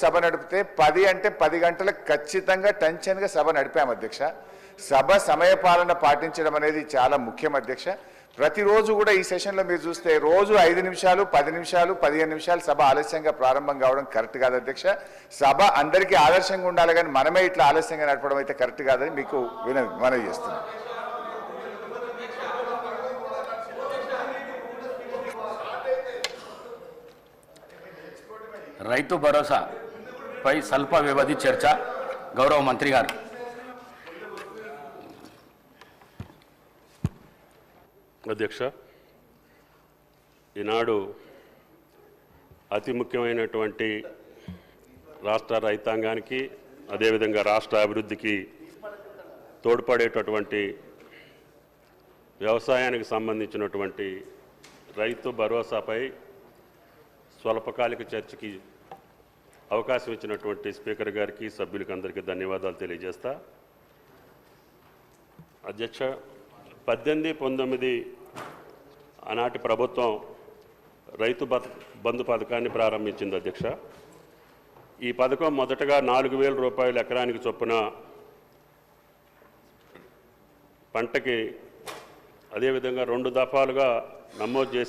సభ నడిపితే 10 అంటే 10 గంటలకు ఖచ్చితంగా టెన్షన్గా సభ నడిపాము అధ్యక్ష. సభ సమయపాలన పాటించడం అనేది చాలా ముఖ్యం అధ్యక్ష. ప్రతిరోజు కూడా ఈ సెషన్లో మీరు చూస్తే రోజు 5 నిమిషాలు 10 నిమిషాలు 15 నిమిషాలు సభ ఆలస్యంగా ప్రారంభం కావడం కరెక్ట్ కాదు అధ్యక్ష. సభ అందరికీ ఆదర్శంగా ఉండాలి, కానీ మనమే ఇట్లా ఆలస్యంగా నడపడం అయితే కరెక్ట్ కాదని మీకు మనవి చేస్తున్నాం. రైతు భరోసాపై స్వల్ప వ్యవధి చర్చ. గౌరవ మంత్రి గారు. అధ్యక్ష, ఈనాడు అతి ముఖ్యమైనటువంటి రాష్ట్ర రైతాంగానికి అదేవిధంగా రాష్ట్ర అభివృద్ధికి తోడ్పడేటటువంటి వ్యవసాయానికి సంబంధించినటువంటి రైతు భరోసాపై స్వల్పకాలిక చర్చకి అవకాశం ఇచ్చినటువంటి స్పీకర్ గారికి సభ్యులకి అందరికీ ధన్యవాదాలు తెలియజేస్తా. అధ్యక్ష, 18-19 ఆనాటి ప్రభుత్వం రైతు బంధు పథకాన్ని ప్రారంభించింది అధ్యక్ష. ఈ పథకం మొదటగా 4,000 రూపాయలు ఎకరానికి చొప్పున పంటకి, అదేవిధంగా 2 దఫాలుగా నమోదు చేసి